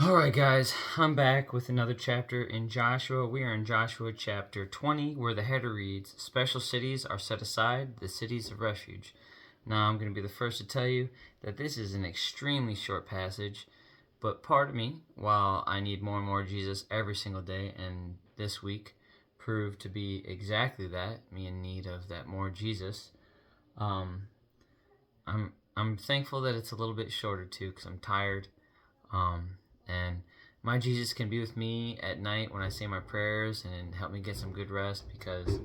Alright, guys, I'm back with another chapter in Joshua. We are in Joshua chapter 20, where the header reads, Special cities are set aside, the cities of refuge. Now, I'm going to be the first to tell you that this is an extremely short passage, but part of me, while I need more and more Jesus every single day, and this week proved to be exactly that, me in need of that more Jesus, um, I'm thankful that it's a little bit shorter too, because I'm tired. And my Jesus can be with me at night when I say my prayers and help me get some good rest because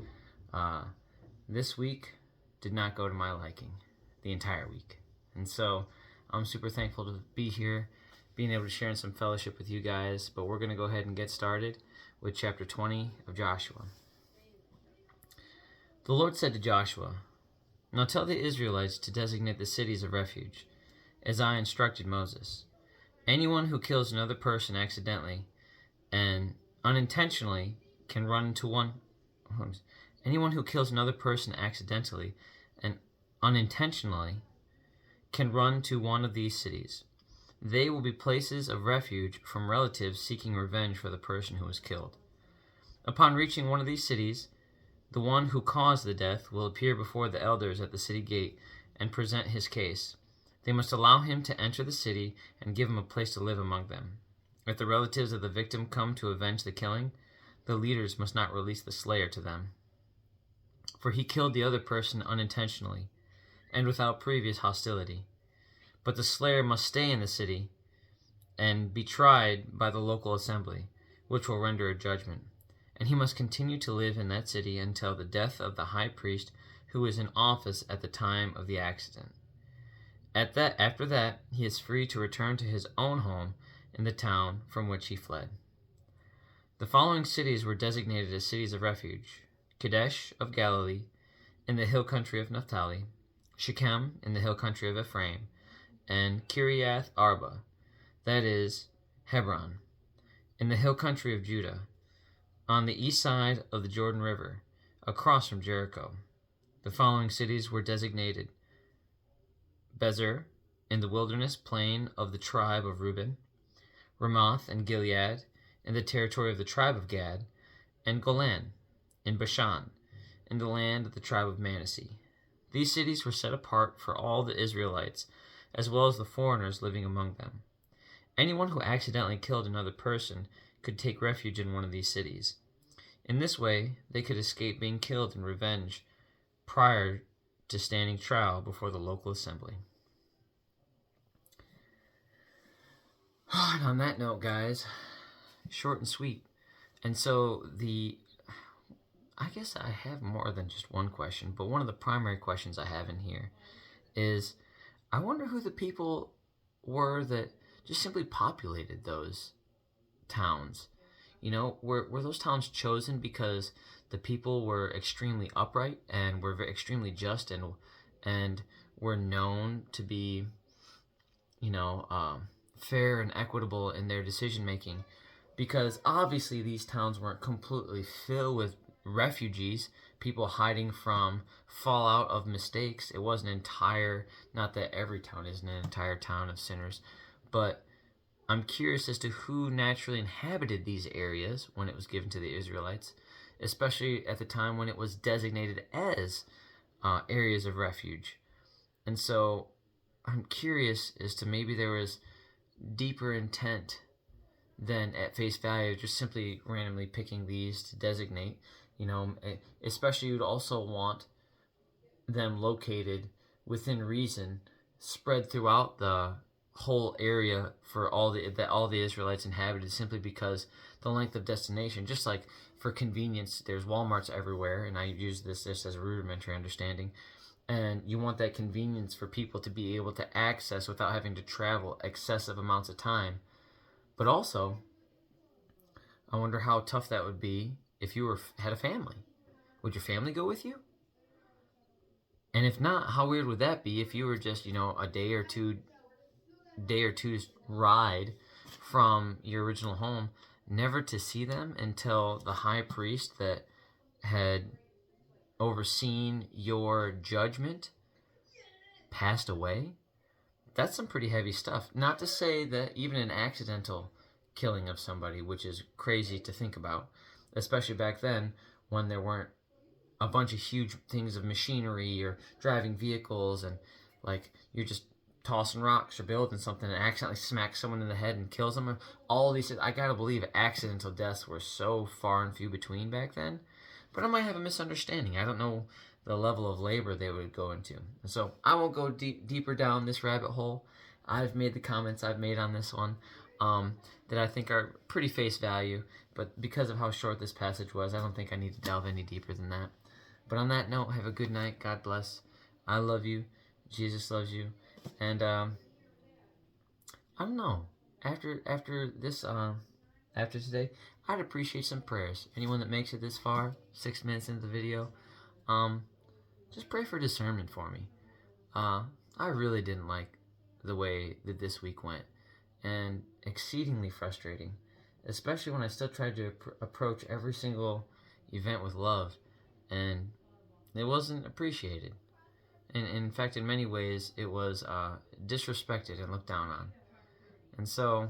this week did not go to my liking the entire week. And so I'm super thankful to be here, being able to share in some fellowship with you guys. But we're going to go ahead and get started with chapter 20 of Joshua. The Lord said to Joshua, Now tell the Israelites to designate the cities of refuge, as I instructed Moses. Anyone who kills another person accidentally and unintentionally can run into one. Anyone who kills another person accidentally and unintentionally can run to one of these cities. They will be places of refuge from relatives seeking revenge for the person who was killed. Upon reaching one of these cities, the one who caused the death will appear before the elders at the city gate and present his case. They must allow him to enter the city and give him a place to live among them. If the relatives of the victim come to avenge the killing, the leaders must not release the slayer to them. For he killed the other person unintentionally and without previous hostility. But the slayer must stay in the city and be tried by the local assembly, which will render a judgment. And he must continue to live in that city until the death of the high priest who was in office at the time of the accident. After that, he is free to return to his own home in the town from which he fled. The following cities were designated as cities of refuge: Kadesh of Galilee, in the hill country of Naphtali, Shechem in the hill country of Ephraim, and Kiriath Arba, that is, Hebron, in the hill country of Judah, on the east side of the Jordan River, across from Jericho. The following cities were designated: Bezer, in the wilderness plain of the tribe of Reuben, Ramoth and Gilead, in the territory of the tribe of Gad, and Golan, in Bashan, in the land of the tribe of Manasseh. These cities were set apart for all the Israelites, as well as the foreigners living among them. Anyone who accidentally killed another person could take refuge in one of these cities. In this way, they could escape being killed in revenge prior to standing trial before the local assembly. And on that note, guys, short and sweet. And so I guess I have more than just one question, but one of the primary questions I have in here is, I wonder who the people were that just simply populated those towns. You know, were those towns chosen because the people were extremely upright and were extremely just and were known to be, fair and equitable in their decision making? Because obviously these towns weren't completely filled with refugees, people hiding from fallout of mistakes. It wasn't not that every town isn't an entire town of sinners, but I'm curious as to who naturally inhabited these areas when it was given to the Israelites, especially at the time when it was designated as areas of refuge. And so I'm curious as to maybe there was deeper intent than at face value just simply randomly picking these to designate. Especially you'd also want them located within reason, spread throughout the whole area for all the Israelites inhabited, simply because the length of destination. Just like for convenience, there's Walmarts everywhere, and I use this just as a rudimentary understanding. And you want that convenience for people to be able to access without having to travel excessive amounts of time. But also, I wonder how tough that would be if you had a family. Would your family go with you? And if not, how weird would that be if you were just, a day or two's ride from your original home, never to see them until the high priest that had overseen your judgment passed away? That's some pretty heavy stuff. Not to say that even an accidental killing of somebody, which is crazy to think about, especially back then when there weren't a bunch of huge things of machinery or driving vehicles, and like you're just tossing rocks or building something and accidentally smacks someone in the head and kills them. All these, I gotta believe accidental deaths were so far and few between back then. But I might have a misunderstanding. I don't know the level of labor they would go into. And so I won't go deeper down this rabbit hole. I've made the comments I've made on this one that I think are pretty face value. But because of how short this passage was, I don't think I need to delve any deeper than that. But on that note, have a good night. God bless. I love you. Jesus loves you. And I don't know. After this after today, I'd appreciate some prayers. Anyone that makes it this far, 6 minutes into the video, just pray for discernment for me. I really didn't like the way that this week went, and exceedingly frustrating, especially when I still tried to approach every single event with love, and it wasn't appreciated. And in fact, in many ways, it was disrespected and looked down on. And so,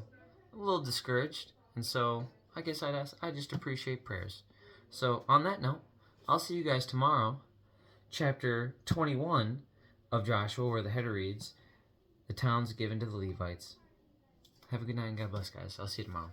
a little discouraged. And so, I guess I just appreciate prayers. So, on that note, I'll see you guys tomorrow, chapter 21 of Joshua, where the header reads, "The towns given to the Levites." Have a good night and God bless, guys. I'll see you tomorrow.